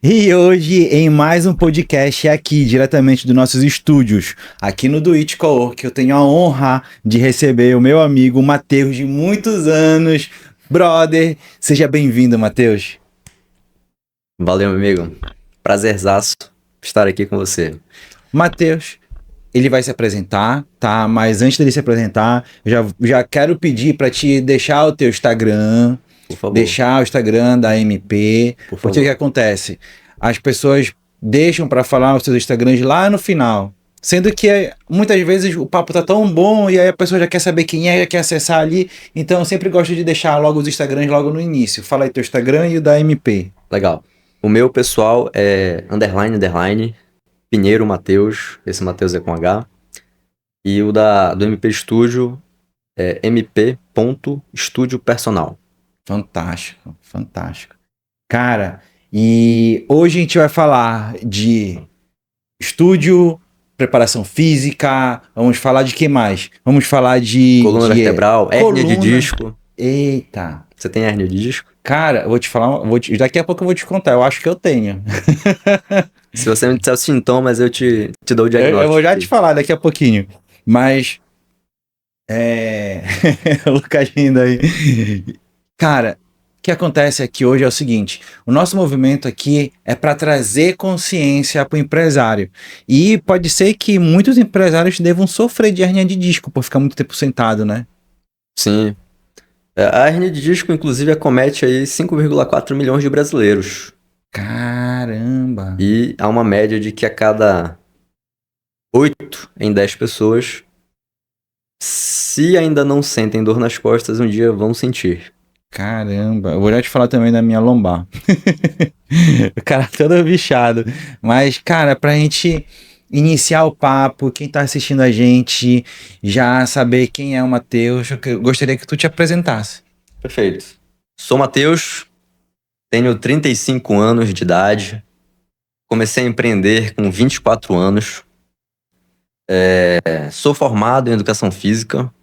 E hoje, em mais um podcast aqui, diretamente dos nossos estúdios, aqui no Do It Cowork, eu tenho a honra de receber o meu amigo Matheus, de muitos anos. Brother, seja bem-vindo, Matheus. Valeu, meu amigo. Prazerzaço estar aqui com você. Matheus, ele vai se apresentar, tá? Mas antes dele se apresentar, eu já quero pedir para te deixar o teu Instagram, Por favor. deixar o Instagram da MP, Por porque o que acontece? As pessoas deixam para falar os seus Instagrams lá no final, sendo que muitas vezes o papo tá tão bom e aí a pessoa já quer saber quem é, já quer acessar ali, então eu sempre gosto de deixar logo os Instagrams logo no início. Fala aí teu Instagram e o da MP. Legal. O meu pessoal é _, Pinheiro Matheus, esse Matheus é com H. E o do MP Studio é mp.studiopersonal. Fantástico, fantástico. Cara, e hoje a gente vai falar de estúdio, preparação física, vamos falar de que mais? Vamos falar de... Coluna vertebral, hérnia de disco. Eita. Você tem hérnia de disco? Cara, eu vou te falar, daqui a pouco eu vou te contar, eu acho que eu tenho. Se você me disser os sintomas, eu te dou o diagnóstico. Eu vou já te falar daqui a pouquinho, mas... o Lucas rindo aí. Cara, o que acontece aqui hoje é o seguinte, o nosso movimento aqui é para trazer consciência para o empresário. E pode ser que muitos empresários devam sofrer de hérnia de disco por ficar muito tempo sentado, né? Sim. A hérnia de disco, inclusive, acomete aí 5,4 milhões de brasileiros. Caramba! E há uma média de que a cada 8 em 10 pessoas, se ainda não sentem dor nas costas, um dia vão sentir. Caramba, eu vou já te falar também da minha lombar. O cara todo bichado. Mas, cara, pra gente iniciar o papo, quem tá assistindo a gente já saber quem é o Matheus, eu gostaria que tu te apresentasse. Perfeito. Sou Matheus, tenho 35 anos de idade, comecei a empreender com 24 anos, sou formado em Educação Física,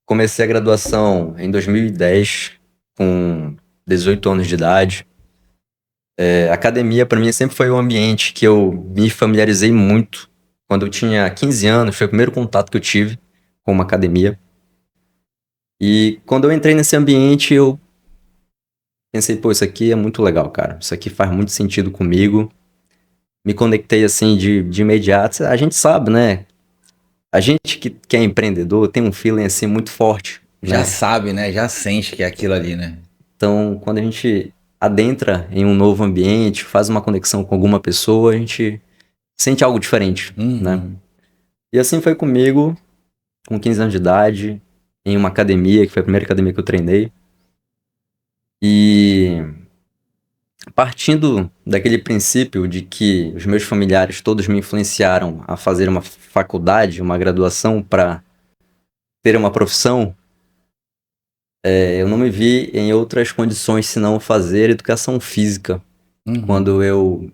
comecei a graduação em 2010, com 18 anos de idade. Academia, para mim, sempre foi um ambiente que eu me familiarizei muito. Quando eu tinha 15 anos, foi o primeiro contato que eu tive com uma academia. E quando eu entrei nesse ambiente, eu pensei, pô, isso aqui é muito legal, cara. Isso aqui faz muito sentido comigo. Me conectei, assim, de imediato. A gente sabe, né? A gente que é empreendedor tem um feeling, assim, muito forte. Já né? sabe, né? Já sente que é aquilo ali, né? Então, quando a gente adentra em um novo ambiente, faz uma conexão com alguma pessoa, a gente sente algo diferente, né? E assim foi comigo, com 15 anos de idade, em uma academia, que foi a primeira academia que eu treinei. E partindo daquele princípio de que os meus familiares todos me influenciaram a fazer uma faculdade, uma graduação para ter uma profissão, eu não me vi em outras condições senão fazer educação física quando eu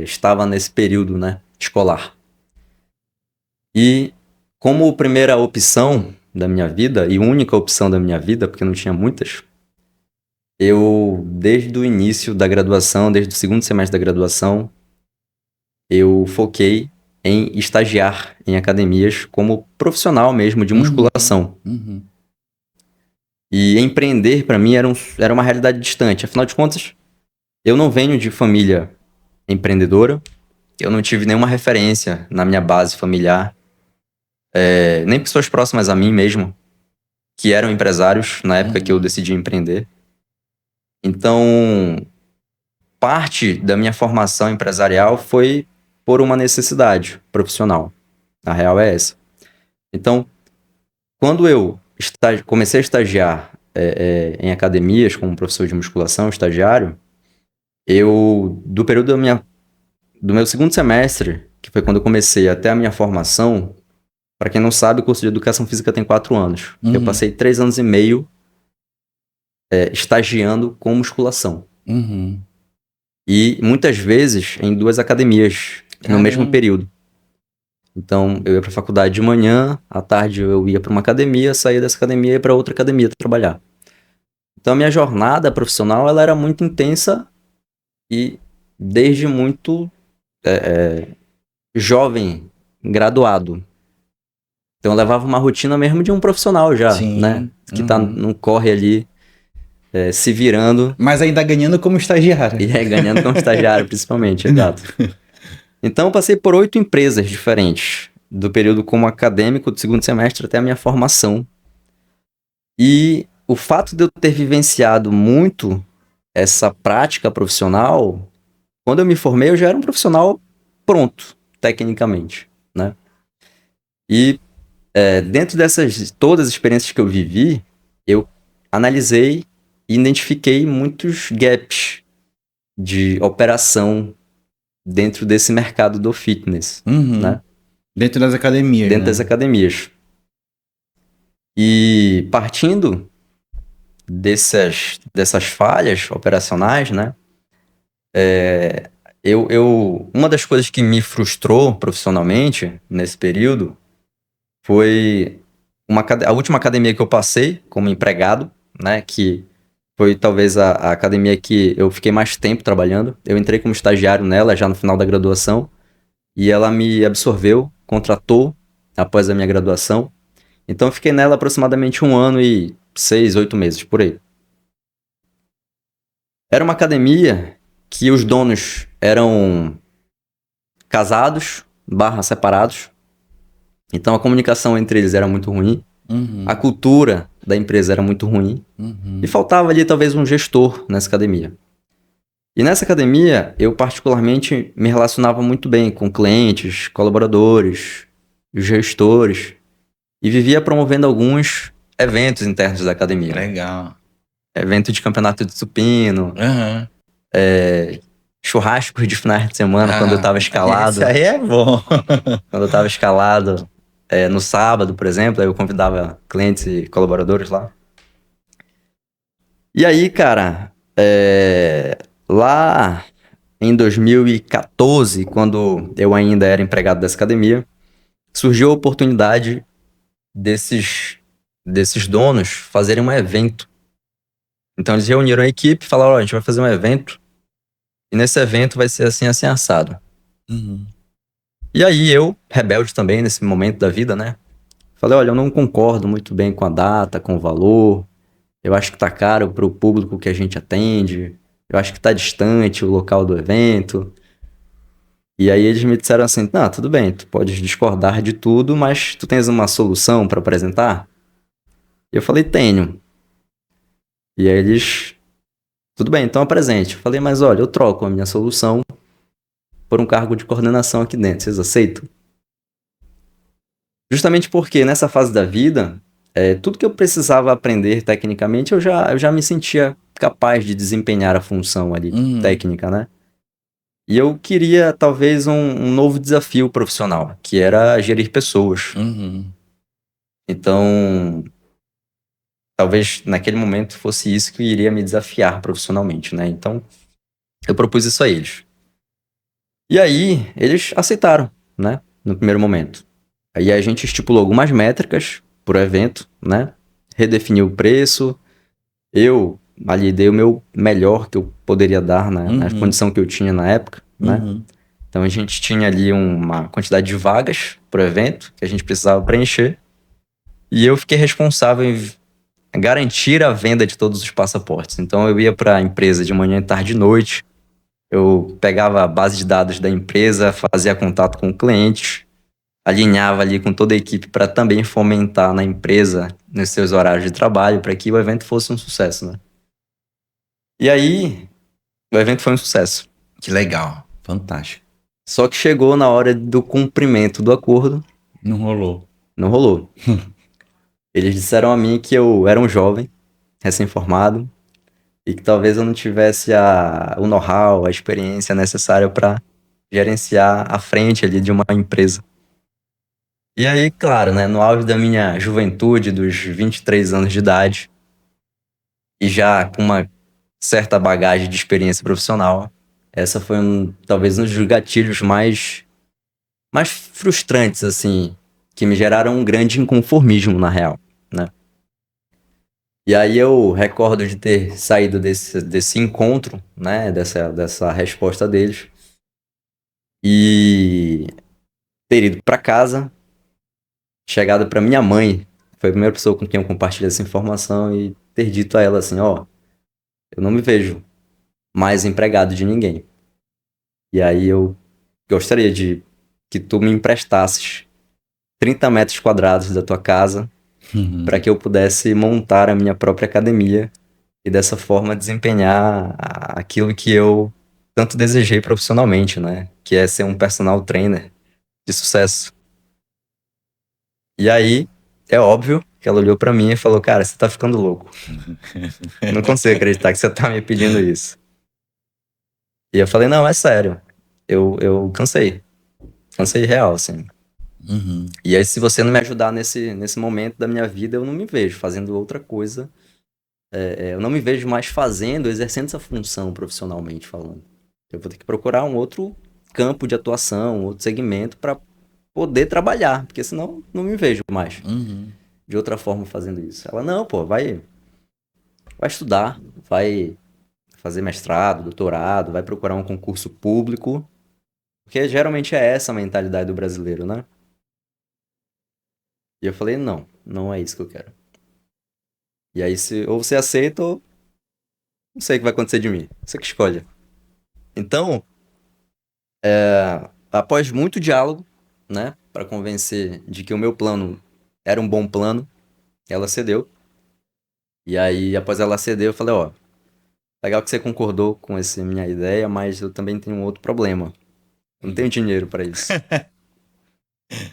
estava nesse período, né, escolar. E como primeira opção da minha vida, e única opção da minha vida, porque não tinha muitas, eu, desde o início da graduação, desde o segundo semestre da graduação, eu foquei em estagiar em academias como profissional mesmo de musculação. E empreender, para mim, era uma realidade distante. Afinal de contas, eu não venho de família empreendedora, eu não tive nenhuma referência na minha base familiar, nem pessoas próximas a mim mesmo, que eram empresários na época que eu decidi empreender. Então, parte da minha formação empresarial foi por uma necessidade profissional. A real é essa. Então, quando eu comecei a estagiar em academias como professor de musculação, estagiário, do período do meu segundo semestre, que foi quando eu comecei até a minha formação, para quem não sabe, o curso de Educação Física tem 4 anos. Eu passei 3 anos e meio estagiando com musculação. E muitas vezes em 2 academias no mesmo período. Então eu ia para a faculdade de manhã, à tarde eu ia para uma academia, saía dessa academia e ia para outra academia trabalhar. Então a minha jornada profissional ela era muito intensa e desde muito jovem, graduado. Então eu levava uma rotina mesmo de um profissional já, Sim. né? Que tá num corre ali, se virando. Mas ainda ganhando como estagiário. E ganhando como estagiário, principalmente, exato. Então eu passei por 8 empresas diferentes, do período como acadêmico do segundo semestre até a minha formação. E o fato de eu ter vivenciado muito essa prática profissional, quando eu me formei, eu já era um profissional pronto, tecnicamente, né? E dentro dessas todas as experiências que eu vivi, eu analisei e identifiquei muitos gaps de operação dentro desse mercado do fitness, né? Dentro das academias, Dentro das academias. E partindo dessas falhas operacionais, né? Uma das coisas que me frustrou profissionalmente nesse período foi a última academia que eu passei como empregado, né? Que foi talvez a academia que eu fiquei mais tempo trabalhando. Eu entrei como estagiário nela já no final da graduação e ela me absorveu, contratou após a minha graduação. Então eu fiquei nela aproximadamente 1 ano e 6, 8 meses, por aí. Era uma academia que os donos eram casados, separados. Então a comunicação entre eles era muito ruim. A cultura da empresa era muito ruim. E faltava ali talvez um gestor nessa academia. E nessa academia, eu particularmente me relacionava muito bem com clientes, colaboradores, gestores. E vivia promovendo alguns eventos internos da academia. Legal. Evento de campeonato de supino, churrascos de finais de semana quando eu tava escalado. Isso aí é bom. Quando eu tava escalado, no sábado, por exemplo, aí eu convidava clientes e colaboradores lá. E aí, cara, lá em 2014, quando eu ainda era empregado dessa academia, surgiu a oportunidade desses donos fazerem um evento. Então eles reuniram a equipe e falaram, a gente vai fazer um evento e nesse evento vai ser assim, assim, assado. E aí eu, rebelde também nesse momento da vida, né? Falei, olha, eu não concordo muito bem com a data, com o valor. Eu acho que tá caro pro público que a gente atende. Eu acho que tá distante o local do evento. E aí eles me disseram assim, não, tudo bem, tu podes discordar de tudo, mas tu tens uma solução para apresentar? E eu falei, tenho. E aí eles, tudo bem, então apresente. Eu falei, mas olha, eu troco a minha solução por um cargo de coordenação aqui dentro, vocês aceitam? Justamente porque nessa fase da vida, tudo que eu precisava aprender tecnicamente, eu já me sentia capaz de desempenhar a função ali, técnica, né? E eu queria, talvez, um novo desafio profissional, que era gerir pessoas. Então, talvez naquele momento fosse isso que iria me desafiar profissionalmente, né? Então, eu propus isso a eles. E aí, eles aceitaram, né? No primeiro momento. Aí a gente estipulou algumas métricas pro evento, né? Redefiniu o preço. Eu ali dei o meu melhor que eu poderia dar, né? Na condição que eu tinha na época, né? Então a gente tinha ali uma quantidade de vagas pro evento que a gente precisava preencher. E eu fiquei responsável em garantir a venda de todos os passaportes. Então eu ia para a empresa de manhã, tarde e noite. Eu pegava a base de dados da empresa, fazia contato com clientes, alinhava ali com toda a equipe para também fomentar na empresa, nos seus horários de trabalho, para que o evento fosse um sucesso, né? E aí, o evento foi um sucesso. Que legal. Fantástico. Só que chegou na hora do cumprimento do acordo. Não rolou. Não rolou. Eles disseram a mim que eu era um jovem, recém-formado, e que talvez eu não tivesse o know-how, a experiência necessária para gerenciar a frente ali de uma empresa. E aí, claro, né, no auge da minha juventude, dos 23 anos de idade, e já com uma certa bagagem de experiência profissional, essa foi talvez um dos gatilhos mais frustrantes, assim, que me geraram um grande inconformismo, na real, né? E aí eu recordo de ter saído desse encontro, né, dessa resposta deles, e ter ido para casa, chegado para minha mãe, foi a primeira pessoa com quem eu compartilhei essa informação, e ter dito a ela assim, ó, eu não me vejo mais empregado de ninguém. E aí eu gostaria de que tu me emprestasses 30 metros quadrados da tua casa para que eu pudesse montar a minha própria academia e dessa forma desempenhar aquilo que eu tanto desejei profissionalmente, né? Que é ser um personal trainer de sucesso. E aí, é óbvio que ela olhou para mim e falou: Cara, você tá ficando louco. Não consigo acreditar que você tá me pedindo isso. E eu falei: Não, é sério. Eu cansei. Cansei real, assim. Uhum. E aí, se você não me ajudar nesse momento da minha vida, eu não me vejo fazendo outra coisa. Eu não me vejo mais fazendo, exercendo essa função profissionalmente falando. Eu vou ter que procurar um outro campo de atuação, um outro segmento para poder trabalhar, porque senão não me vejo mais Uhum. de outra forma fazendo isso. Ela, não, pô, vai estudar, vai fazer mestrado, doutorado, vai procurar um concurso público, porque geralmente é essa a mentalidade do brasileiro, né? E eu falei, não, não é isso que eu quero. E aí, ou você aceita, ou não sei o que vai acontecer de mim. Você que escolhe. Então, após muito diálogo, né, para convencer de que o meu plano era um bom plano, ela cedeu. E aí, após ela ceder, eu falei, ó, legal que você concordou com essa minha ideia, mas eu também tenho um outro problema. Eu não tenho dinheiro para isso.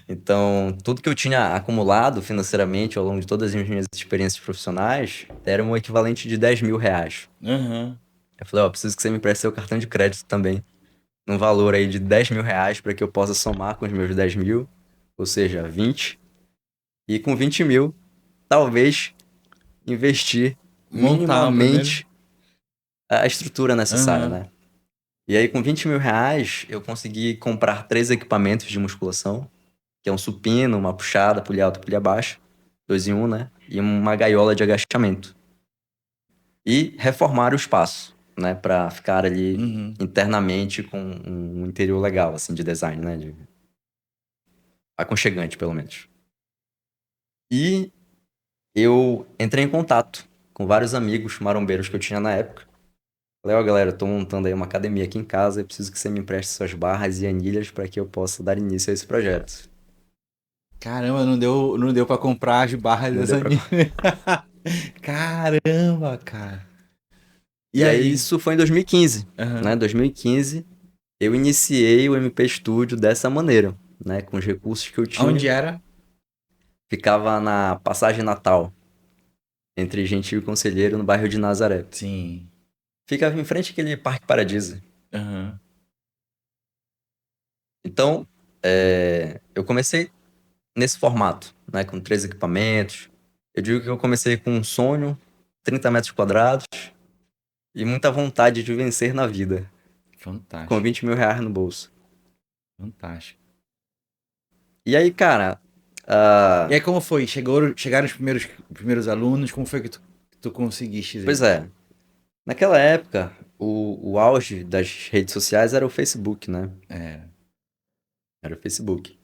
Então, tudo que eu tinha acumulado financeiramente ao longo de todas as minhas experiências profissionais era um equivalente de R$ 10.000. Uhum. Eu falei, ó, preciso que você me empreste seu cartão de crédito também, num valor aí de R$ 10.000 para que eu possa somar com os meus 10.000, ou seja, 20. E com 20 mil, talvez investir Montar o primeiro. minimamente a estrutura necessária, Uhum. né? E aí, com R$ 20.000, eu consegui comprar 3 equipamentos de musculação, que é um supino, uma puxada, pulha alta, pulha baixa, 2 em 1, né? E uma gaiola de agachamento. E reformar o espaço, né? Pra ficar ali Uhum. internamente com um interior legal, assim, de design, né? Aconchegante, pelo menos. E eu entrei em contato com vários amigos marombeiros que eu tinha na época. Falei, ó, galera, eu tô montando aí uma academia aqui em casa e preciso que você me empreste suas barras e anilhas para que eu possa dar início a esse projeto. Caramba, não deu para comprar as barras Não das deu pra... anime. Caramba, cara. E E aí, aí? isso foi em 2015, né? Aham. 2015, eu iniciei o MP Studio dessa maneira, né? Com os recursos que eu Onde tinha. era? Ficava na Passagem Natal, entre Gentil e Conselheiro, no bairro de Nazaré. Sim. Ficava em frente àquele Parque Paradise. Aham. Então, eu comecei nesse formato, né? Com 3 equipamentos. Eu digo que eu comecei com um sonho, 30 metros quadrados, e muita vontade de vencer na vida, com Fantástico. R$ 20.000 no bolso. Fantástico. E aí, cara, E aí, como foi? Chegaram os primeiros alunos? Como foi que tu conseguiste? pois é, naquela época, o auge das redes sociais era o Facebook, né? É. Era o Facebook.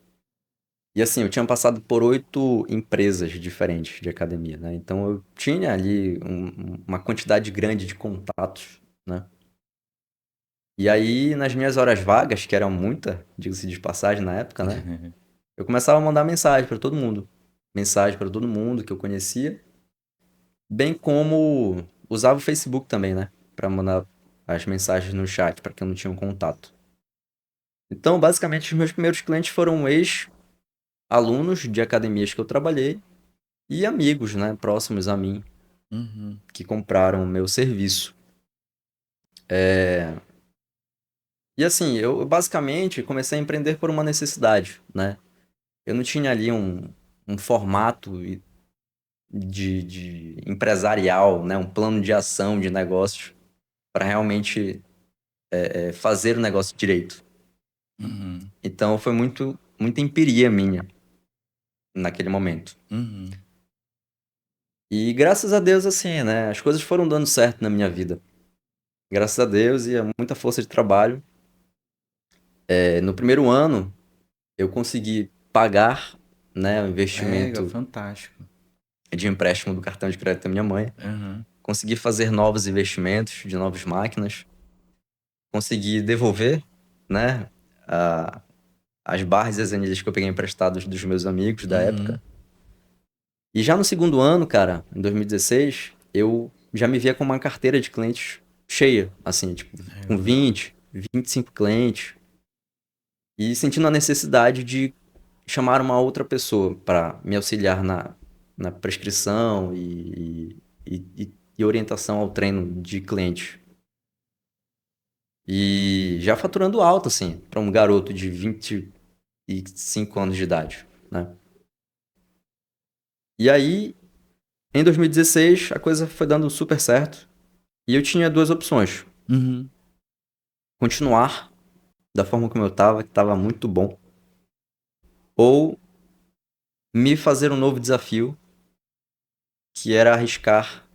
E assim, eu tinha passado por 8 empresas diferentes de academia, né? Então eu tinha ali uma quantidade grande de contatos, né? E aí, nas minhas horas vagas, que eram muita, digo-se de passagem na época, né? Eu começava a mandar mensagem para todo mundo. Mensagem para todo mundo que eu conhecia. Bem como usava o Facebook também, né? Para mandar as mensagens no chat, para quem não tinha um contato. Então, basicamente, os meus primeiros clientes foram ex-alunos de academias que eu trabalhei e amigos, né? Próximos a mim, Uhum. que compraram o meu serviço. E assim, eu basicamente comecei a empreender por uma necessidade, né? Eu não tinha ali um formato de empresarial, né? Um plano de ação de negócios para realmente fazer o negócio direito. Uhum. Então foi muita empiria minha naquele momento. Uhum. E graças a Deus, assim, né? As coisas foram dando certo na minha vida. Graças a Deus e a muita força de trabalho. No primeiro ano, eu consegui pagar, né, o investimento Fantástico. de empréstimo do cartão de crédito da minha mãe. Uhum. Consegui fazer novos investimentos de novas máquinas. Consegui devolver, né, a- as barras e as anilhas que eu peguei emprestados dos meus amigos da época. E já no segundo ano, cara, em 2016, eu já me via com uma carteira de clientes cheia, assim, tipo, com 20, 25 clientes. E sentindo a necessidade de chamar uma outra pessoa para me auxiliar na prescrição e orientação ao treino de cliente. E já faturando alto, assim, para um garoto de 25 anos de idade, né? E aí, em 2016, a coisa foi dando super certo. E eu tinha duas opções. Uhum. Continuar da forma como eu tava, que tava muito bom. Ou me fazer um novo desafio, que era arriscar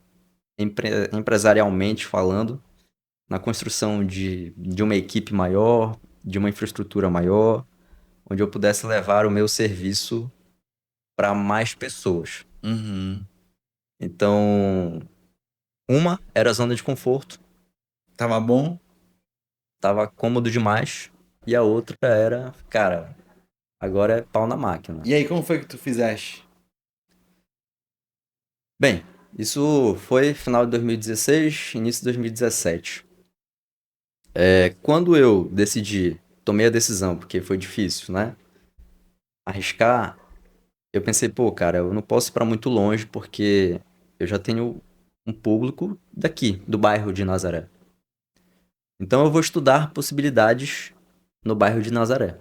empresarialmente falando, na construção de uma equipe maior, de uma infraestrutura maior, onde eu pudesse levar o meu serviço para mais pessoas. Uhum. Então, uma era a zona de conforto, Tava bom? tava cômodo demais, e a outra era, cara, agora é pau na máquina. E aí, como foi que tu fizeste? Bem, isso foi final de 2016, início de 2017. Quando eu tomei a decisão, porque foi difícil, né? Arriscar, eu pensei, pô, cara, eu não posso ir pra muito longe porque eu já tenho um público daqui, do bairro de Nazaré. Então eu vou estudar possibilidades no bairro de Nazaré,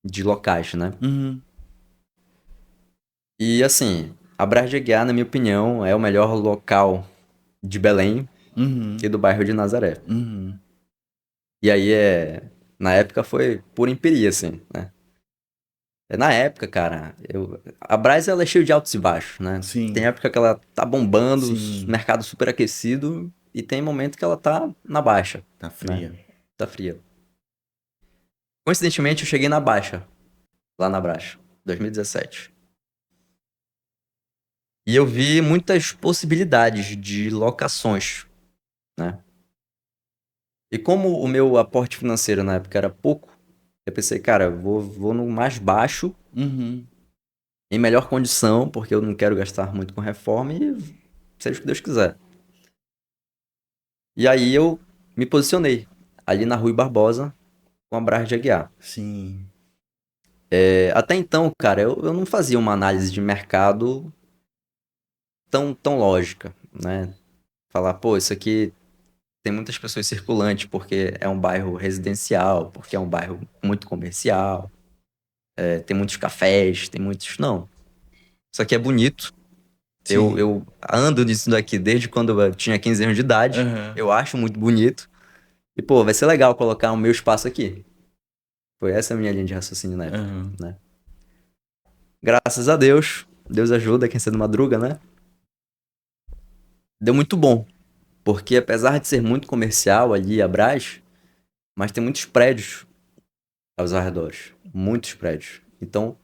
de locais, né? Uhum. E assim, a Brás de Aguiar, na minha opinião, é o melhor local de Belém Uhum. e do bairro de Nazaré. Uhum. E aí na época foi pura empiria, assim, né? Na época, cara, a Brás ela é cheia de altos e baixos, né? Tem Sim. época que ela tá bombando, Sim. mercado super aquecido, e tem momento que ela tá na baixa, Tá né? fria. Tá fria. Coincidentemente, eu cheguei na baixa, lá na Brás, 2017. E eu vi muitas possibilidades de locações, né? E como o meu aporte financeiro na época era pouco, eu pensei, cara, eu vou no mais baixo, Uhum. em melhor condição, porque eu não quero gastar muito com reforma e seja o que Deus quiser. E aí eu me posicionei ali na Rui Barbosa com a Brás de Aguiar. Sim. Até então, cara, eu não fazia uma análise de mercado tão lógica, né? Falar, pô, isso aqui tem muitas pessoas circulantes porque é um bairro residencial, porque é um bairro muito comercial, tem muitos cafés, tem muitos... Não. Isso aqui é bonito. Sim. Eu ando nisso daqui desde quando eu tinha 15 anos de idade. Aham. Eu acho muito bonito. E, pô, vai ser legal colocar o meu espaço aqui. Foi essa a minha linha de raciocínio na época, Aham. né? Graças a Deus, Deus ajuda quem cedo madruga, né? Deu muito bom, porque apesar de ser muito comercial ali a Brás, mas tem muitos prédios aos arredores, muitos prédios. Então,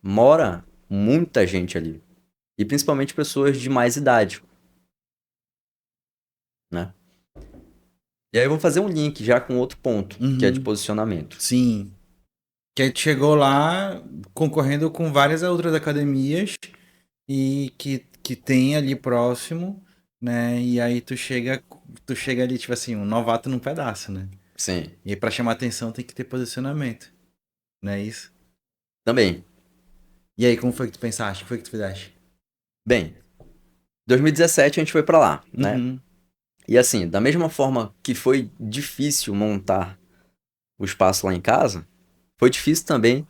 mora muita gente ali, e principalmente pessoas de mais idade, né? E aí eu vou fazer um link já com outro ponto, que é de Uhum. posicionamento. Sim. Que aí tu chegou lá concorrendo com várias outras academias e que tem ali próximo, né? E aí tu chega ali, tipo assim, um novato num pedaço, né? Sim, E aí pra chamar atenção tem que ter posicionamento, não é isso? também. E aí, como foi que tu pensaste? O que foi que tu fizeste? Bem, 2017 a gente foi pra lá, né? Uhum. E assim, da mesma forma que foi difícil montar o espaço lá em casa, foi difícil também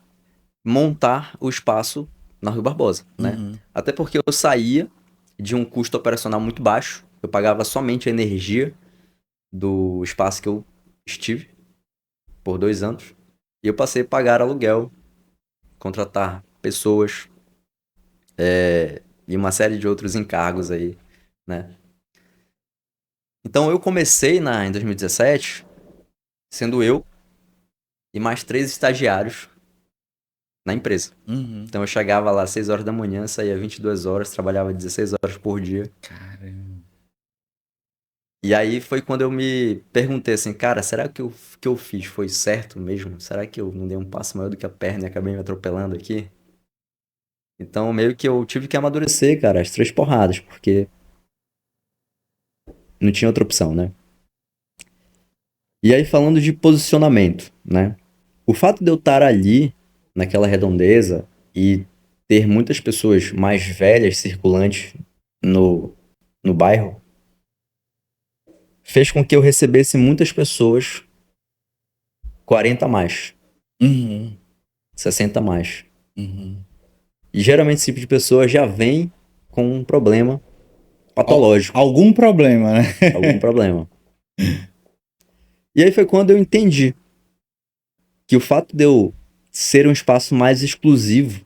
montar o espaço na Rui Barbosa, né? Uhum. Até porque eu saía de um custo operacional muito baixo, eu pagava somente a energia do espaço que eu estive por 2 anos, e eu passei a pagar aluguel, contratar pessoas, e uma série de outros encargos aí, né? Então eu comecei em 2017, sendo eu e mais 3 estagiários na empresa. Uhum. Então eu chegava lá às 6 horas da manhã, saía 22 horas, trabalhava 16 horas por dia. Caramba. E aí foi quando eu me perguntei assim, cara, será que o que eu fiz foi certo mesmo? Será que eu não dei um passo maior do que a perna e acabei me atropelando aqui? Então meio que eu tive que amadurecer, cara, as 3 porradas, porque não tinha outra opção, né? E aí falando de posicionamento, né? O fato de eu estar ali, naquela redondeza, e ter muitas pessoas mais velhas circulantes no bairro, fez com que eu recebesse muitas pessoas 40 a mais, Uhum. 60 a mais. Uhum. E geralmente esse tipo de pessoa já vem com um problema Al- patológico, algum problema, né? algum problema. E aí foi quando eu entendi que o fato de eu ser um espaço mais exclusivo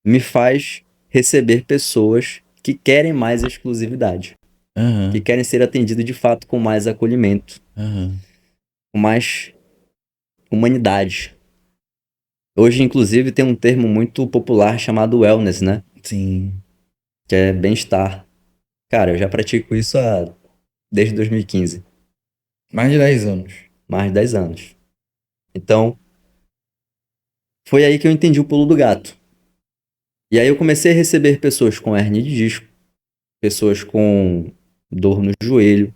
me faz receber pessoas que querem mais exclusividade, que Uhum. querem ser atendidas de fato com mais acolhimento, Uhum. com mais humanidade. Hoje, inclusive, tem um termo muito popular chamado wellness, né? Sim. Que é bem-estar. Cara, eu já pratico isso desde 2015, Mais de 10 anos. mais de 10 anos. Então, foi aí que eu entendi o pulo do gato. E aí eu comecei a receber pessoas com hernia de disco, pessoas com dor no joelho,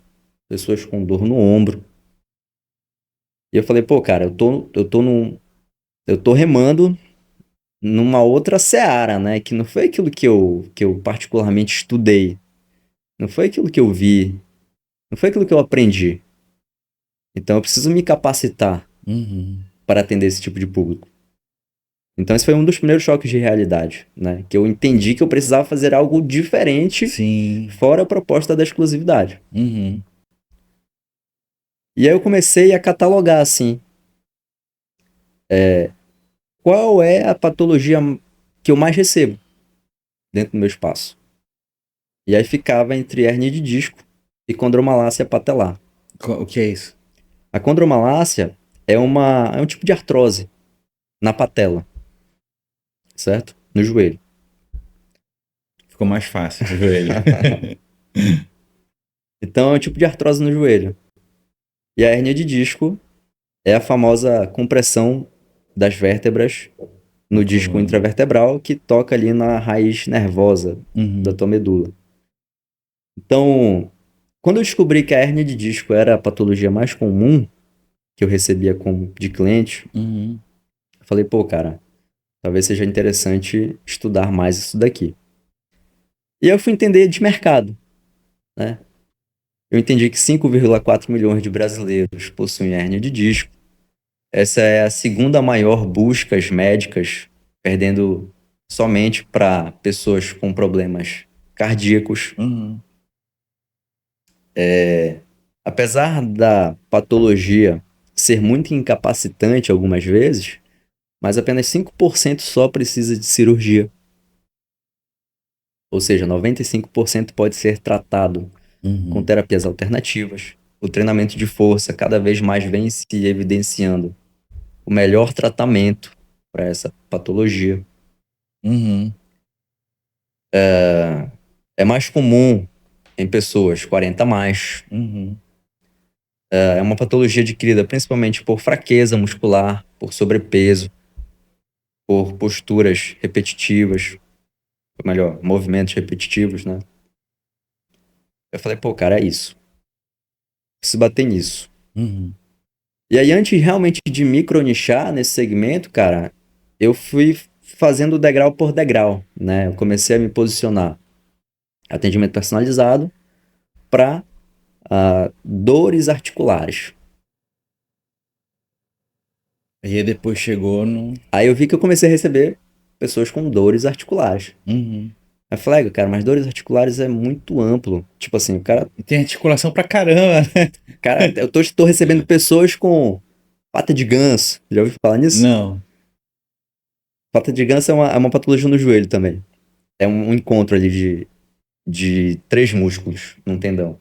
pessoas com dor no ombro. E eu falei, pô, cara, eu tô remando numa outra seara, né? Que não foi aquilo que eu particularmente estudei. Não foi aquilo que eu vi. Não foi aquilo que eu aprendi. Então eu preciso me capacitar Uhum. para atender esse tipo de público. Então esse foi um dos primeiros choques de realidade, né? Que eu entendi que eu precisava fazer algo diferente Sim. fora a proposta da exclusividade. Uhum. E aí eu comecei a catalogar, assim, qual é a patologia que eu mais recebo dentro do meu espaço. E aí ficava entre hérnia de disco e condromalácia patelar. O que é isso? A condromalácia é um tipo de artrose na patela, certo? No joelho. Ficou mais fácil o joelho. Então é um tipo de artrose no joelho. E a hérnia de disco é a famosa compressão das vértebras no disco Coluna. intravertebral que toca ali na raiz nervosa da Uhum. tua medula. Então, quando eu descobri que a hérnia de disco era a patologia mais comum que eu recebia como de cliente, Uhum. eu falei, pô, cara, talvez seja interessante estudar mais isso daqui. E aí eu fui entender de mercado, né? Eu entendi que 5,4 milhões de brasileiros possuem hérnia de disco. Essa é a segunda maior buscas médicas, perdendo somente para pessoas com problemas cardíacos. Uhum. Apesar da patologia ser muito incapacitante algumas vezes, mas apenas 5% só precisa de cirurgia. Ou seja, 95% pode ser tratado com Uhum. terapias alternativas. O treinamento de força cada vez mais vem se evidenciando o melhor tratamento para essa patologia. Uhum. É mais comum em pessoas 40 a mais. Uhum. É uma patologia adquirida principalmente por fraqueza muscular, por sobrepeso, por posturas repetitivas, ou melhor, movimentos repetitivos, né? Eu falei, pô, cara, é isso. Preciso bater nisso. Uhum. E aí, antes realmente de micronichar nesse segmento, cara, eu fui fazendo degrau por degrau, né? Eu comecei a me posicionar atendimento personalizado para dores articulares. E aí depois chegou no. Aí eu vi que eu comecei a receber pessoas com dores articulares. Uhum. Aí eu falei, cara, mas dores articulares é muito amplo. Tipo assim, E tem articulação pra caramba, né? eu tô recebendo pessoas com pata de ganso. Já ouviu falar nisso? Não. Pata de ganso é uma patologia no joelho também. É um encontro ali de três músculos num tendão.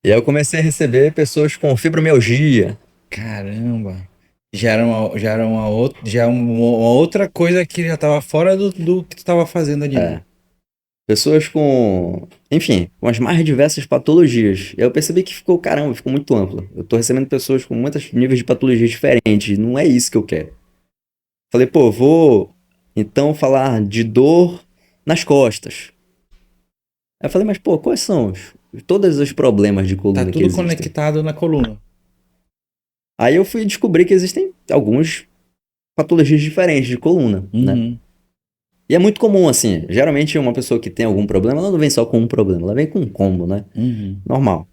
E aí eu comecei a receber pessoas com fibromialgia. Caramba. Já era uma outra coisa que já tava fora do que tu tava fazendo ali, né? Pessoas com, enfim, com as mais diversas patologias. E aí eu percebi que caramba, ficou muito amplo. Eu tô recebendo pessoas com muitos níveis de patologias diferentes. Não é isso que eu quero. Falei, pô, vou então falar de dor nas costas. Aí eu falei, mas pô, quais são todos os problemas de Tá coluna que tudo existem? conectado na coluna. Aí eu fui descobrir que existem algumas patologias diferentes de coluna, né? Uhum. E é muito comum, assim, geralmente uma pessoa que tem algum problema, ela não vem só com um problema, ela vem com um combo, né? Uhum. Normal.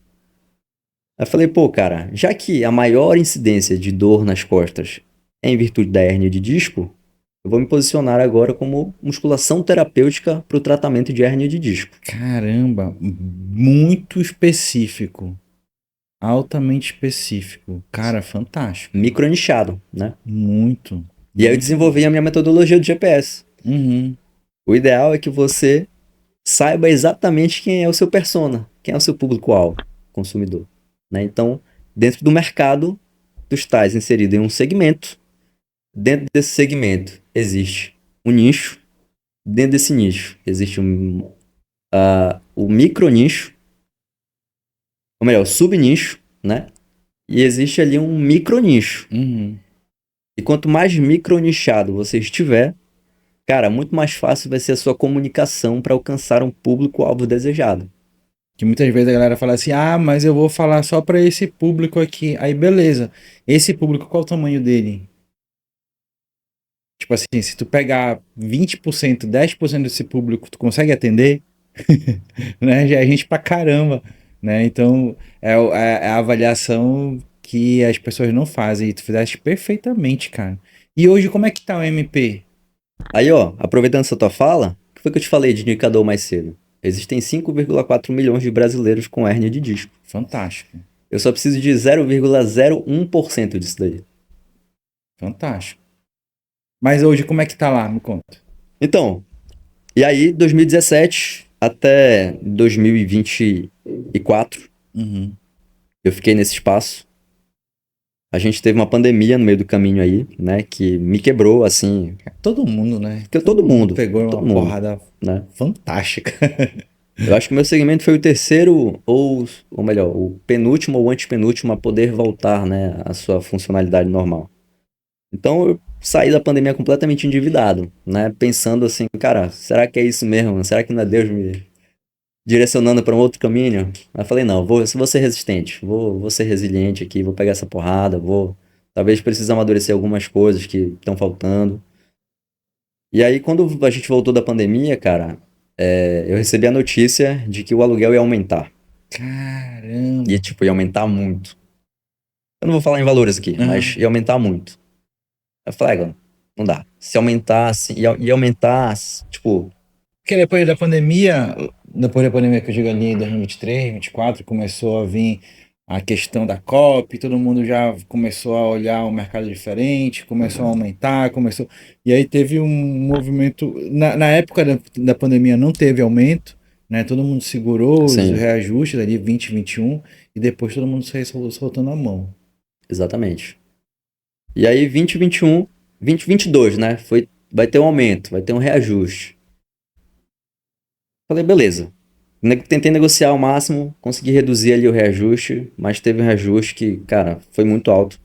Aí eu falei, pô, cara, já que a maior incidência de dor nas costas é em virtude da hérnia de disco, eu vou me posicionar agora como musculação terapêutica para o tratamento de hérnia de disco. Caramba, muito específico. Altamente específico. Cara, fantástico. Micronichado, né? Muito. E aí eu Muito. desenvolvi a minha metodologia do GPS. Uhum. O ideal é que você saiba exatamente quem é o seu persona, quem é o seu público-alvo, consumidor, né? Então, dentro do mercado, tu estás inserido em um segmento. Dentro desse segmento existe um nicho. Dentro desse nicho existe o micro nicho, ou melhor, o subnicho, né? E existe ali um micro nicho. Uhum. E quanto mais micro nichado você estiver, cara, muito mais fácil vai ser a sua comunicação para alcançar um público-alvo desejado. Que muitas vezes a galera fala assim: ah, mas eu vou falar só pra esse público aqui. Aí, beleza. Esse público, qual o tamanho dele? Tipo assim, se tu pegar 20%, 10% desse público, tu consegue atender? Né? Já é gente pra caramba, né? Então, é a avaliação que as pessoas não fazem. E tu fizeste perfeitamente, cara. E hoje, como é que tá o MP? Aí, ó, aproveitando essa tua fala, o que foi que eu te falei de indicador mais cedo? Existem 5,4 milhões de brasileiros com hérnia de disco. Fantástico, Eu só preciso de 0,01% disso daí. fantástico. Mas hoje, como é que tá lá? Me conta. Então, e aí, 2017 até 2024, Uhum. eu fiquei nesse espaço. A gente teve uma pandemia no meio do caminho aí, né, que me quebrou, assim, Todo mundo, né? que todo mundo, Pegou uma todo mundo, porrada né. fantástica. Eu acho que o meu segmento foi o terceiro, ou melhor, o penúltimo ou antepenúltimo a poder voltar, né, à sua funcionalidade normal. Então eu saí da pandemia completamente endividado, né, pensando assim, cara, será que é isso mesmo? Será que não é Deus me direcionando para um outro caminho? Aí eu falei, não, vou ser resistente, vou ser resiliente aqui, vou pegar essa porrada, talvez precise amadurecer algumas coisas que estão faltando. E aí, quando a gente voltou da pandemia, cara, eu recebi a notícia de que o aluguel ia aumentar. Caramba. E, tipo, ia aumentar muito. Eu não vou falar em valores aqui, Aham. mas ia aumentar muito. Eu falei, não dá. Se aumentasse, ia aumentar, tipo, Porque depois da pandemia que eu digo ali em 2023, 2024, começou a vir a questão da COP, todo mundo já começou a olhar o mercado diferente, começou a aumentar, começou. E aí teve um movimento. Na época da pandemia não teve aumento, né? Todo mundo segurou os sim, reajustes ali 2021 e depois todo mundo saiu soltando a mão. exatamente. E aí, 2021, 2022, né? Vai ter um aumento, vai ter um reajuste. Falei, beleza. Tentei negociar ao máximo, consegui reduzir ali o reajuste, mas teve um reajuste que, cara, foi muito alto.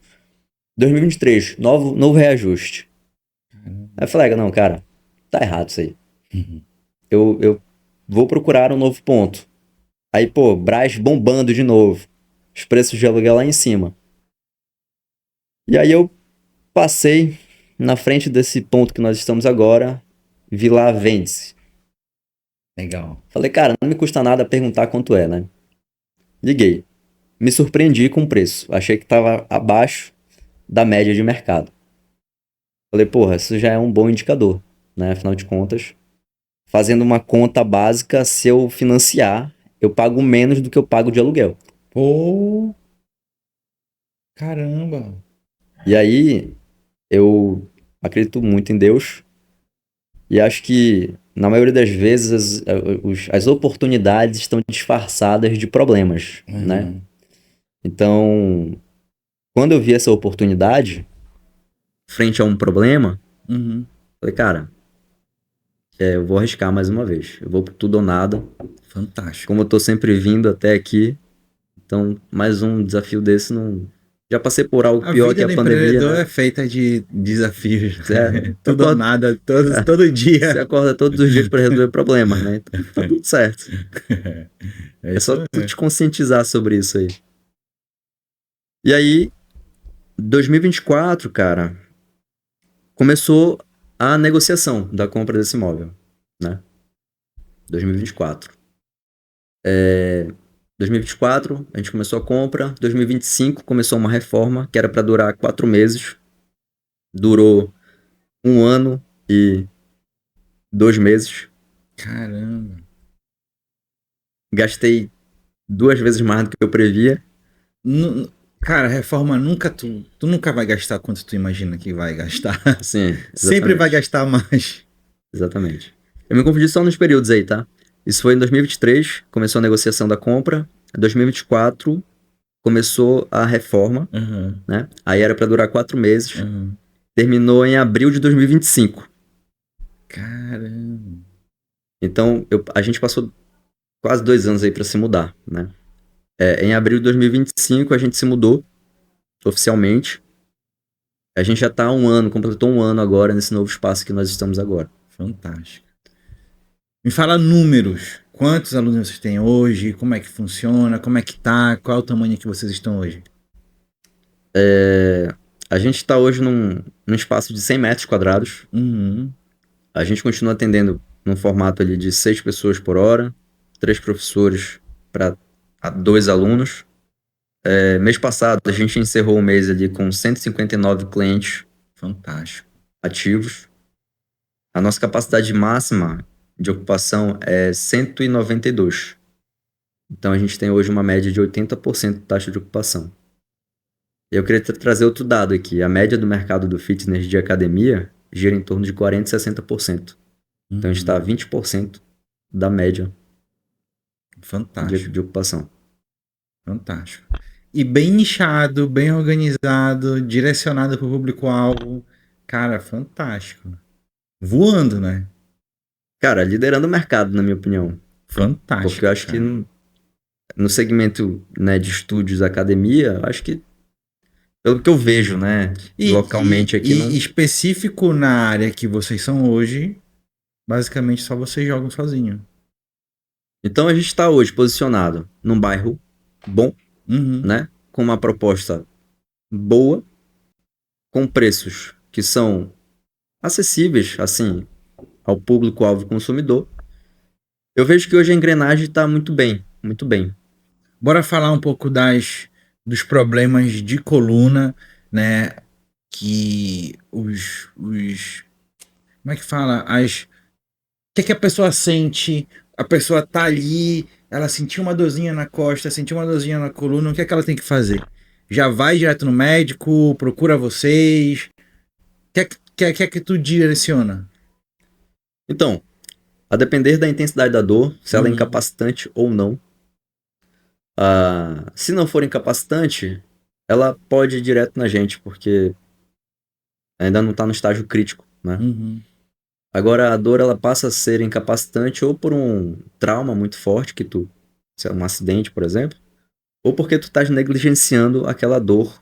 2023, novo reajuste. Aí eu falei, não, cara, tá errado isso aí. Uhum. Eu vou procurar um novo ponto. Aí, pô, Brás bombando de novo. Os preços de aluguel lá em cima. E aí eu passei na frente desse ponto que nós estamos agora, vi lá, vende-se. Legal. Falei, cara, não me custa nada perguntar quanto é, né? Liguei. Me surpreendi com o preço. Achei que tava abaixo da média de mercado. Falei, porra, isso já é um bom indicador, né? Afinal de contas, fazendo uma conta básica, se eu financiar, eu pago menos do que eu pago de aluguel. Pô, caramba. E aí, eu acredito muito em Deus. E acho que, na maioria das vezes, as oportunidades estão disfarçadas de problemas, né? Então, quando eu vi essa oportunidade, frente a um problema, falei, cara, eu vou arriscar mais uma vez. Eu vou por tudo ou nada. Fantástico. Como eu tô sempre vindo até aqui, então mais um desafio desse não... Já passei por algo pior que a pandemia, né? É feita de desafios. Tudo ou nada, todo dia. Você acorda todos os dias para resolver problemas, né? Então tá tudo certo. É só tu te conscientizar sobre isso aí. E aí, 2024, cara, começou a negociação da compra desse imóvel, né? 2024. 2024, a gente começou a compra. 2025 começou uma reforma que era para durar 4 meses. Durou 1 ano e 2 meses. Caramba. Gastei 2 vezes mais do que eu previa. Cara, reforma nunca tu nunca vai gastar quanto tu imagina que vai gastar. Sim, exatamente. Sempre vai gastar mais. Exatamente. Eu me confundi só nos períodos aí, tá? Isso foi em 2023, começou a negociação da compra. Em 2024, começou a reforma, né? Aí era para durar 4 meses. Terminou em abril de 2025. Caramba. Então, a gente passou quase 2 anos aí para se mudar, né? Em abril de 2025, a gente se mudou oficialmente. A gente já tá há 1 ano, completou 1 ano agora nesse novo espaço que nós estamos agora. Fantástico. Me fala números. Quantos alunos vocês têm hoje? Como é que funciona? Como é que tá? Qual é o tamanho que vocês estão hoje? A gente está hoje num espaço de 100 metros quadrados. A gente continua atendendo num formato ali de 6 pessoas por hora, 3 professores para 2 alunos. Mês passado, a gente encerrou o mês ali com 159 clientes. Fantástico. Ativos. A nossa capacidade máxima de ocupação é 192. Então, a gente tem hoje uma média de 80% de taxa de ocupação. E eu queria trazer outro dado aqui. A média do mercado do fitness de academia gira em torno de 40% e 60%. Então, a gente está a 20% da média de ocupação. Fantástico. E bem nichado, bem organizado, direcionado para o público-alvo. Cara, fantástico. Voando, né? Cara, liderando o mercado, na minha opinião. Fantástico. Porque eu acho que no segmento, né, de estúdios, academia, acho que pelo que eu vejo, né, localmente aqui... específico na área que vocês são hoje, basicamente só vocês jogam sozinho. Então a gente está hoje posicionado num bairro bom, né, com uma proposta boa, com preços que são acessíveis, assim, ao público-alvo consumidor. Eu vejo que hoje a engrenagem está muito bem, muito bem. Bora falar um pouco dos problemas de coluna, né? Que como é que fala? O que a pessoa sente? A pessoa tá ali, ela sentiu uma dorzinha na costa, sentiu uma dorzinha na coluna, o que é que ela tem que fazer? Já vai direto no médico, procura vocês? O que é que tu direciona? Então, a depender da intensidade da dor, se ela é incapacitante ou não. Se não for incapacitante, ela pode ir direto na gente, porque ainda não está no estágio crítico, né? Agora, a dor ela passa a ser incapacitante ou por um trauma muito forte, se é um acidente, por exemplo, ou porque tu estás negligenciando aquela dor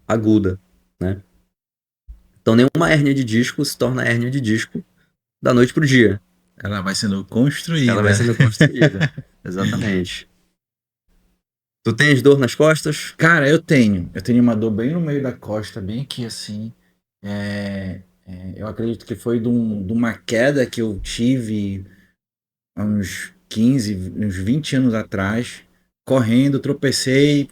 aguda, né? Então, nenhuma hérnia de disco se torna hérnia de disco da noite pro dia. Ela vai sendo construída. Ela vai sendo construída, exatamente. Tu tens dor nas costas? Cara, eu tenho. Eu tenho uma dor bem no meio da costa, bem aqui assim. Eu acredito que foi de uma queda que eu tive há uns 15, uns 20 anos atrás. Correndo, tropecei,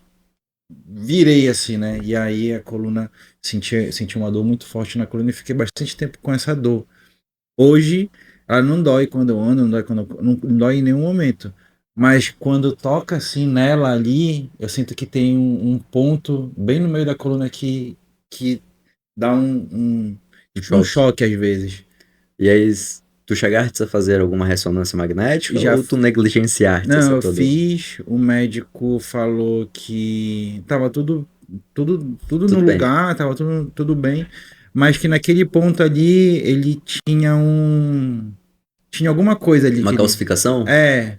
virei assim, né? E aí a coluna, senti uma dor muito forte na coluna e fiquei bastante tempo com essa dor. Hoje, ela não dói quando eu ando, não dói em nenhum momento. Mas quando toca assim nela ali, eu sinto que tem um ponto bem no meio da coluna que dá um choque às vezes. E aí, tu chegaste a fazer alguma ressonância magnética Já ou tu negligenciaste Não, essa eu toda? fiz, o médico falou que tava tudo no Tudo bem. lugar, tava tudo bem, mas que naquele ponto ali ele tinha alguma coisa ali Uma que ele, calcificação? é,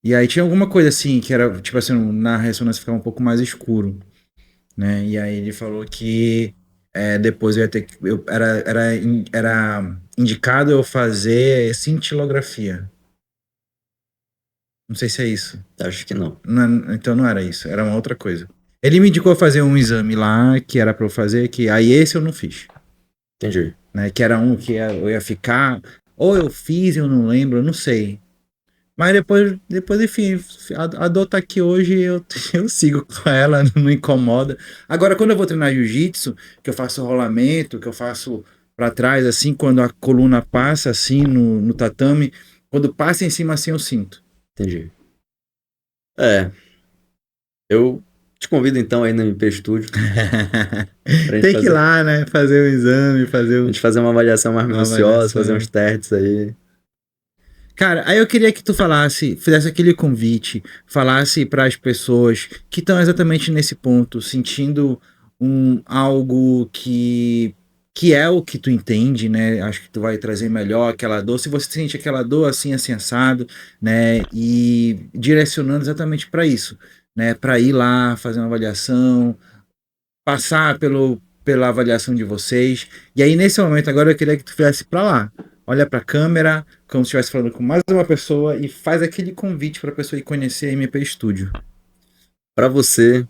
e aí tinha alguma coisa assim, que era, tipo assim, na ressonância ficava um pouco mais escuro, né, e aí ele falou que depois eu ia ter que, era indicado eu fazer cintilografia, não sei se é isso. Acho que não. Então não era isso, era uma outra coisa. Ele me indicou fazer um exame lá, que era pra eu fazer, que aí esse eu não fiz, Entendi. né? Que era um que eu ia ficar, ou eu fiz, eu não lembro, eu não sei. Mas depois enfim, a dor tá aqui hoje, eu sigo com ela, não incomoda. Agora, quando eu vou treinar jiu-jitsu, que eu faço rolamento, que eu faço pra trás, assim, quando a coluna passa, assim, no tatame, quando passa em cima, assim, eu sinto. Entendi. É, eu te convido então aí no MP Studio pra gente Tem que ir fazer, lá, né? Fazer um exame, fazer a gente fazer uma avaliação mais uma minuciosa, fazer uns avaliação. testes aí. Cara, aí eu queria que tu falasse, fizesse aquele convite, falasse para as pessoas que estão exatamente nesse ponto, sentindo algo que é o que tu entende, né? Acho que tu vai trazer melhor aquela dor. Se você sente aquela dor assim assado, né? E direcionando exatamente para isso, né? Para ir lá fazer uma avaliação, passar pela avaliação de vocês. E aí, nesse momento, agora eu queria que tu viesse para lá. Olha para a câmera, como se estivesse falando com mais uma pessoa e faz aquele convite para a pessoa ir conhecer a MP Studio. Pra você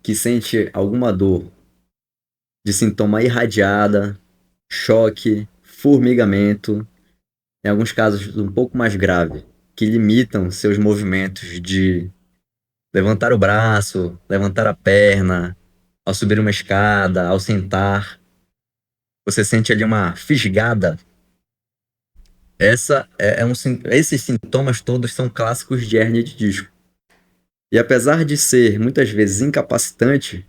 que sente alguma dor de sintoma irradiada, choque, formigamento, em alguns casos um pouco mais grave, que limitam seus movimentos de levantar o braço, levantar a perna, ao subir uma escada, ao sentar, você sente ali uma fisgada. Esses sintomas todos são clássicos de hérnia de disco. E apesar de ser muitas vezes incapacitante,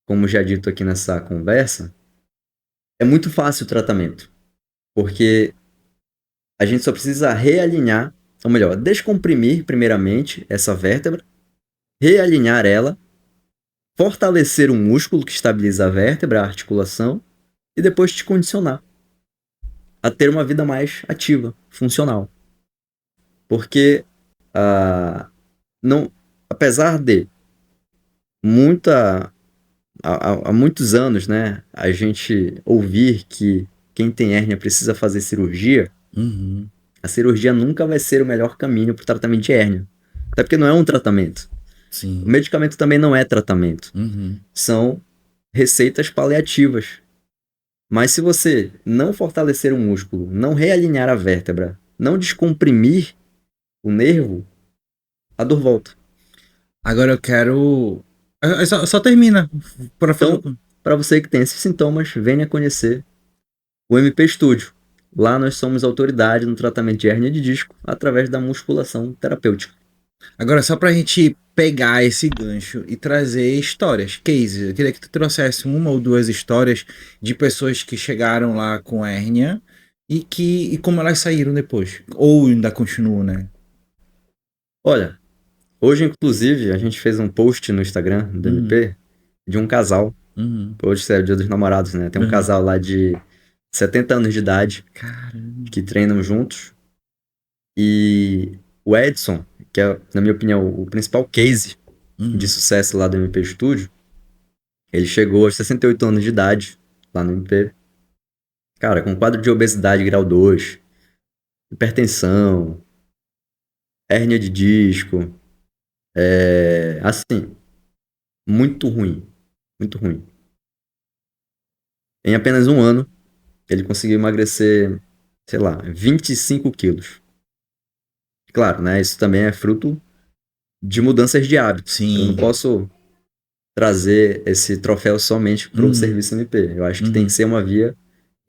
como já dito aqui nessa conversa, é muito fácil o tratamento, porque a gente só precisa realinhar, ou melhor, descomprimir primeiramente essa vértebra, realinhar ela, fortalecer o músculo que estabiliza a vértebra, a articulação, e depois te condicionar a ter uma vida mais ativa, funcional. Porque não, apesar de muita há muitos anos, né, a gente ouvir que quem tem hérnia precisa fazer cirurgia, Uhum. a cirurgia nunca vai ser o melhor caminho para o tratamento de hérnia. Até porque não é um tratamento. O Sim. medicamento também não é tratamento. Uhum. São receitas paliativas. Mas se você não fortalecer o músculo, não realinhar a vértebra, não descomprimir o nervo, a dor volta. Agora eu quero. Só termina. Pra... Então, para você que tem esses sintomas, venha conhecer o MP Studio. Lá nós somos autoridade no tratamento de hérnia de disco através da musculação terapêutica. Agora, só pra gente pegar esse gancho e trazer histórias, cases. Eu queria que tu trouxesse uma ou duas histórias de pessoas que chegaram lá com hérnia e como elas saíram depois. Ou ainda continuam, né? Olha, hoje inclusive a gente fez um post no Instagram do Uhum. MP de um casal. Uhum. Hoje é o Dia dos Namorados, né? Tem um Uhum. casal lá de 70 anos de idade Caramba. que treinam juntos. E o Edson, que é, na minha opinião, o principal case de Uhum. sucesso lá do MP Studio, ele chegou aos 68 anos de idade lá no MP. Cara, com quadro de obesidade grau 2, hipertensão, hérnia de disco, assim, muito ruim, muito ruim. Em apenas um ano, ele conseguiu emagrecer, sei lá, 25 quilos. Claro, né? Isso também é fruto de mudanças de hábito. Eu não Sim. posso trazer esse troféu somente para o Uhum. serviço MP. Eu acho que tem Uhum. que ser uma via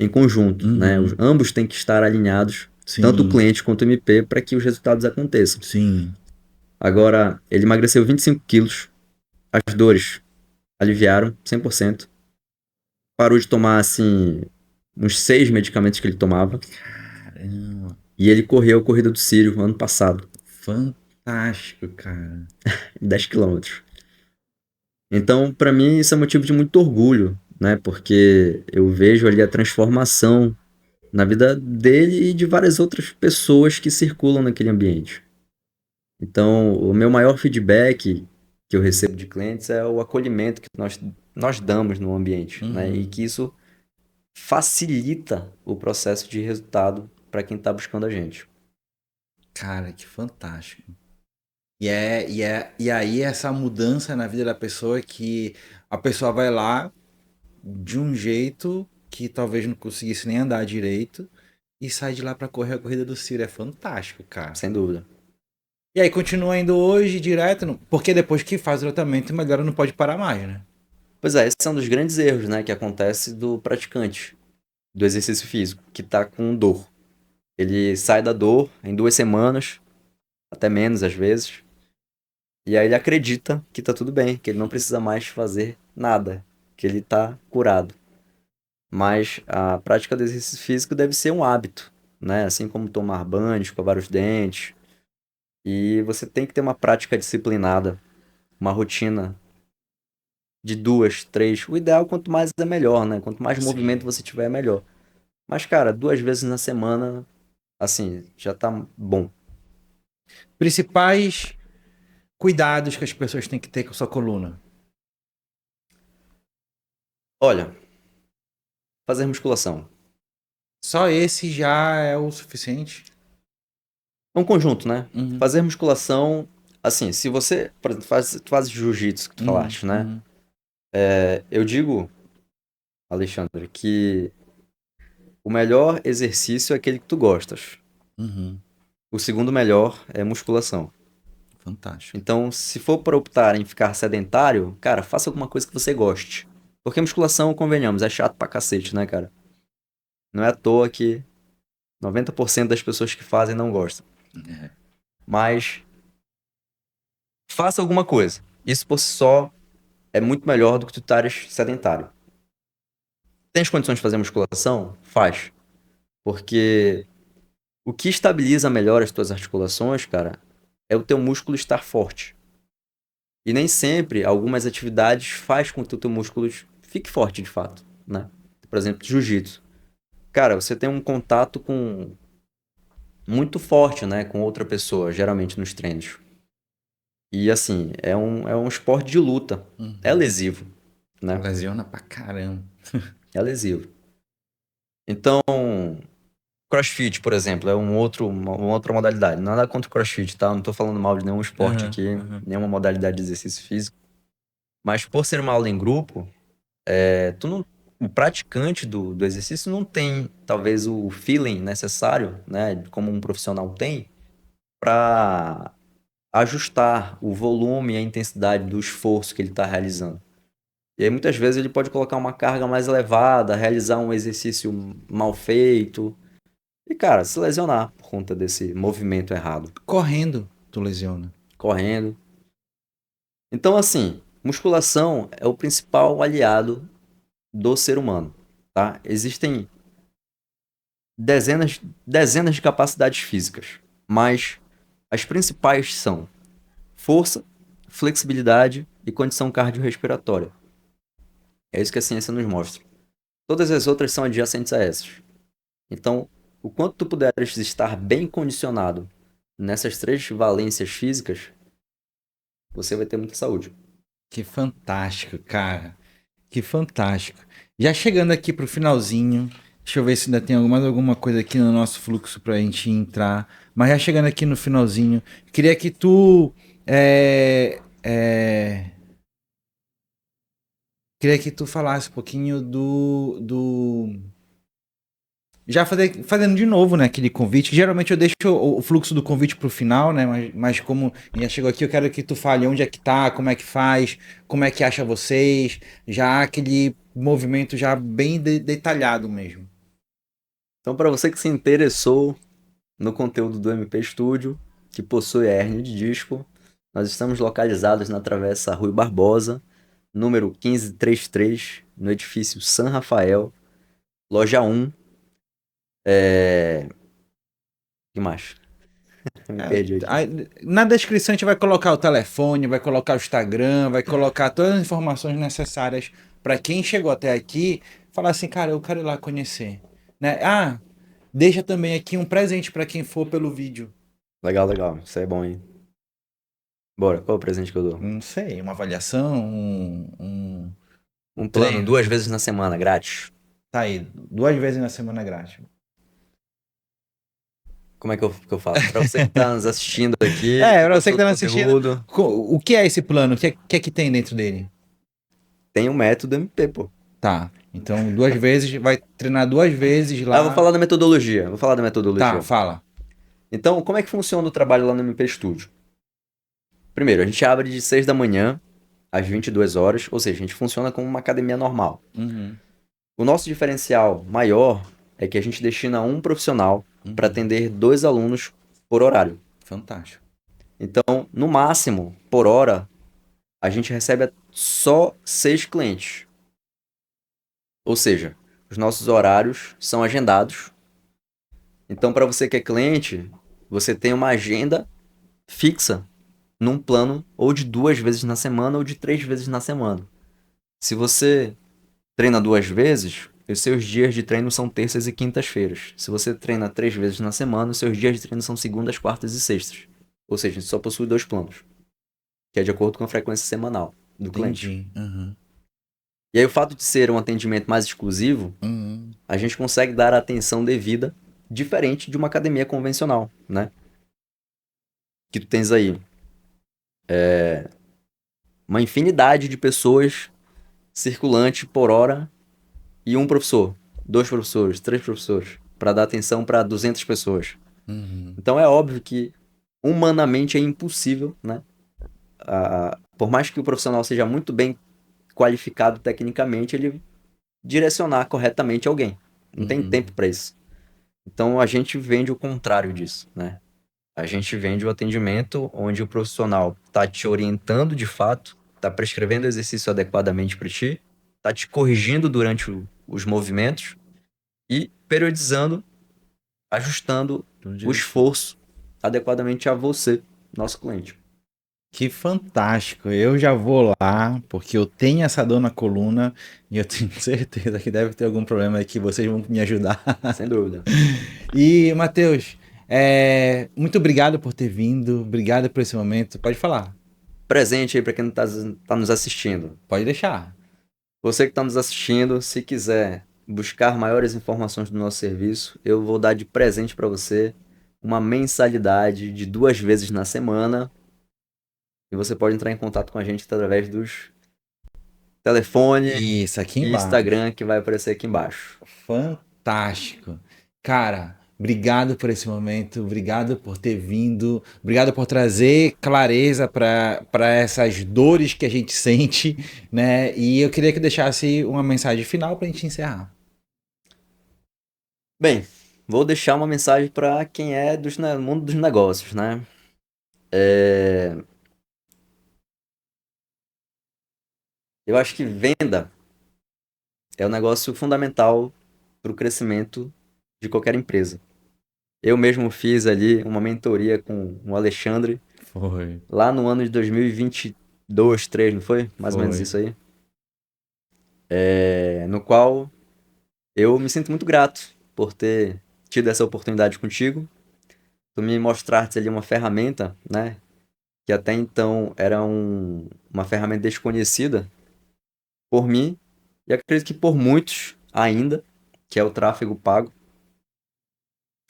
em conjunto, né? Uhum. Ambos têm que estar alinhados, tanto o Sim. cliente quanto o MP, para que os resultados aconteçam. Sim. Agora, ele emagreceu 25 quilos, as dores aliviaram 100%, parou de tomar, assim, uns 6 medicamentos que ele tomava. Caramba. E ele correu a corrida do Círio ano passado, Fantástico, cara. 10 quilômetros. Então, para mim, isso é motivo de muito orgulho, né? Porque eu vejo ali a transformação na vida dele e de várias outras pessoas que circulam naquele ambiente. Então, o meu maior feedback que eu recebo de clientes é o acolhimento que nós damos no ambiente, né? E que isso facilita o processo de resultado para quem está buscando a gente. Cara, que fantástico. E aí essa mudança na vida da pessoa que a pessoa vai lá de um jeito que talvez não conseguisse nem andar direito e sai de lá pra correr a corrida do Ciro. É fantástico, cara. Sem dúvida. E aí continua indo hoje direto, porque depois que faz o tratamento, melhora, não pode parar mais, né? Pois é, esse é um dos grandes erros, né, que acontece do praticante do exercício físico, que está com dor. Ele sai da dor em 2 semanas, até menos às vezes, e aí ele acredita que tá tudo bem, que ele não precisa mais fazer nada, que ele tá curado. Mas a prática do exercício físico deve ser um hábito, né? Assim como tomar banho, escovar os dentes. E você tem que ter uma prática disciplinada, uma rotina de 2, 3. O ideal, quanto mais é melhor, né? Quanto mais movimento você tiver, é melhor. Mas, cara, 2 vezes na semana, assim, já tá bom. Principais cuidados que as pessoas têm que ter com a sua coluna. Olha, fazer musculação. Só esse já é o suficiente? É um conjunto, né? Uhum. Fazer musculação, assim, se você, por exemplo, tu faz jiu-jitsu que tu falaste, né? Eu digo, Alexandre, que o melhor exercício é aquele que tu gostas. Uhum. O segundo melhor é musculação. Fantástico. Então, se for para optar em ficar sedentário, cara, faça alguma coisa que você goste. Porque musculação, convenhamos, é chato pra cacete, né, cara? Não é à toa que 90% das pessoas que fazem não gostam. É. Mas faça alguma coisa. Isso por si só é muito melhor do que tu estares sedentário. Tens condições de fazer musculação? Faz. Porque o que estabiliza melhor as tuas articulações, cara, é o teu músculo estar forte. E nem sempre algumas atividades faz com que o teu músculo fique forte de fato, né? Por exemplo, jiu-jitsu. Cara, você tem um contato com muito forte, né, com outra pessoa, geralmente nos treinos. E assim, é um esporte de luta. É lesivo, né? Lesiona pra caramba. É lesivo. Então, CrossFit, por exemplo, é uma outra modalidade. Nada contra o CrossFit, tá? Não tô falando mal de nenhum esporte aqui, nenhuma modalidade de exercício físico. Mas por ser uma aula em grupo, o praticante do exercício não tem, talvez, o feeling necessário, né? Como um profissional tem, para ajustar o volume e a intensidade do esforço que ele está realizando. E aí, muitas vezes, ele pode colocar uma carga mais elevada, realizar um exercício mal feito. E, cara, se lesionar por conta desse movimento errado. Correndo, tu lesiona. Correndo. Então, assim, musculação é o principal aliado do ser humano, tá? Existem dezenas de capacidades físicas, mas as principais são força, flexibilidade e condição cardiorrespiratória. É isso que a ciência nos mostra. Todas as outras são adjacentes a essas. Então, o quanto tu puderes estar bem condicionado nessas 3 valências físicas, você vai ter muita saúde. Que fantástico, cara. Que fantástico. Já chegando aqui pro finalzinho, deixa eu ver se ainda tem mais alguma coisa aqui no nosso fluxo pra gente entrar. Mas já chegando aqui no finalzinho, queria que tu. Queria que tu falasse um pouquinho já fazendo de novo, né, aquele convite. Geralmente eu deixo o fluxo do convite pro final, né? Mas como já chegou aqui, eu quero que tu fale onde é que tá, como é que faz, como é que acha vocês, já aquele movimento já bem detalhado mesmo. Então, para você que se interessou no conteúdo do MP Studio, que possui a hérnia de disco, nós estamos localizados na Travessa Rui Barbosa, número 1533, no edifício San Rafael. Loja 1, o que mais? Me perdi aqui. Na descrição a gente vai colocar o telefone, vai colocar o Instagram, vai colocar todas as informações necessárias para quem chegou até aqui falar assim, cara, eu quero ir lá conhecer, né? Ah, deixa também aqui um presente para quem for pelo vídeo. Legal, legal. Isso aí é bom, hein? Bora, qual é o presente que eu dou? Não sei, uma avaliação, Um plano treino. 2 vezes na semana, grátis. Tá aí, 2 vezes na semana grátis. Como é que eu faço? Pra você que tá nos assistindo aqui, É, que pra você que gostou tá do me assistindo, conteúdo, o que é esse plano? O que é que tem dentro dele? tem o método MP, pô. Tá, então 2 vezes, vai treinar 2 vezes Ah, eu vou lá. falar da metodologia. Vou falar da Tá, metodologia. fala. Então, como é que funciona o trabalho lá no MP Studio? Primeiro, a gente abre de 6 da manhã às 22 horas, ou seja, a gente funciona como uma academia normal. Uhum, O nosso diferencial maior é que a gente destina um profissional para uhum. atender 2 alunos por horário. Fantástico. Então, no máximo, por hora, a gente recebe só 6 clientes. Ou seja, os nossos horários são agendados. Então, para você que é cliente, você tem uma agenda fixa num plano ou de 2 vezes na semana ou de 3 vezes na semana. Se você treina 2 vezes, os seus dias de treino são terças e quintas-feiras. Se você treina 3 vezes na semana, os seus dias de treino são segundas, quartas e sextas. Ou seja, a gente só possui 2 planos, que é de acordo com a frequência semanal do cliente. Entendi. Uhum, E aí o fato de ser um atendimento mais exclusivo, uhum. a gente consegue dar a atenção devida, diferente de uma academia convencional, né? Que tu tens aí uma infinidade de pessoas circulante por hora e um professor, 2 professores, 3 professores, para dar atenção para 200 pessoas. Uhum. Então é óbvio que humanamente é impossível, né? Por mais que o profissional seja muito bem qualificado tecnicamente, ele direcionar corretamente alguém. Não tem Uhum. tempo para isso. Então a gente vende o contrário disso, né? A gente vende o atendimento onde o profissional está te orientando de fato, está prescrevendo o exercício adequadamente para ti, está te corrigindo durante os movimentos e periodizando, ajustando Tudo o direitinho. esforço adequadamente a você, nosso cliente. Que fantástico. Eu já vou lá, porque eu tenho essa dor na coluna e eu tenho certeza que deve ter algum problema aí que vocês vão me ajudar. Sem dúvida. E, Matheus, muito obrigado por ter vindo. Obrigado por esse momento. Pode falar. Presente aí para quem tá nos assistindo. Pode deixar. Você que está nos assistindo, se quiser buscar maiores informações do nosso serviço, eu vou dar de presente para você uma mensalidade de 2 vezes na semana. E você pode entrar em contato com a gente através dos telefone Isso, aqui e embaixo. Instagram que vai aparecer aqui embaixo. Fantástico. Cara, obrigado por esse momento, obrigado por ter vindo, obrigado por trazer clareza para essas dores que a gente sente, né? E eu queria que deixasse uma mensagem final para a gente encerrar. Bem, vou deixar uma mensagem para quem é do mundo dos negócios, né? É, Eu acho que venda é um negócio fundamental para o crescimento de qualquer empresa. Eu mesmo fiz ali uma mentoria com o Alexandre Foi, lá no ano de 2022, 2023, não foi? Mais ou menos foi. isso aí. No qual eu me sinto muito grato por ter tido essa oportunidade contigo. Tu me mostraste ali uma ferramenta, né? Que até então era uma ferramenta desconhecida por mim e acredito que por muitos ainda, que é o tráfego pago.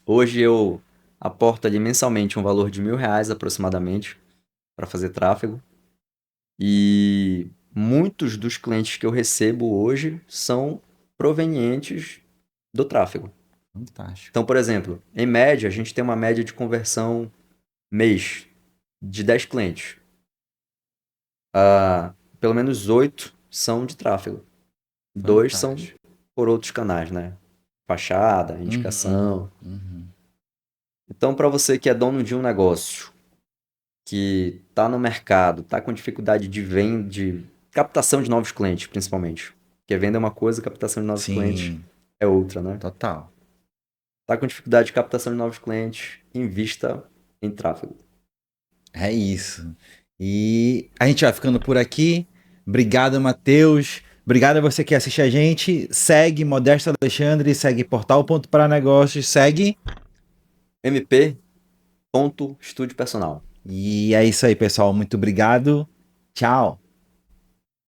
Hoje eu aporto ali mensalmente um valor de R$ 1.000 aproximadamente para fazer tráfego. E muitos dos clientes que eu recebo hoje são provenientes do tráfego. Fantástico. Então, por exemplo, em média, a gente tem uma média de conversão mês de 10 clientes. Pelo menos 8 são de tráfego. 2 são Fantástico. por outros canais, né? Fachada, Uhum, indicação. uhum. Então, para você que é dono de um negócio, que está no mercado, está com dificuldade de venda, de captação de novos clientes, principalmente. Porque venda é uma coisa, captação de novos clientes Sim. é outra, né? Total. Tá com dificuldade de captação de novos clientes, invista em tráfego. É isso. E a gente vai ficando por aqui. Obrigado, Matheus. Obrigado a você que assiste a gente. Segue Modesto Alexandre, segue Portal.para-negócios, segue. mp.estúdio personal. E é isso aí, pessoal. Muito obrigado. Tchau.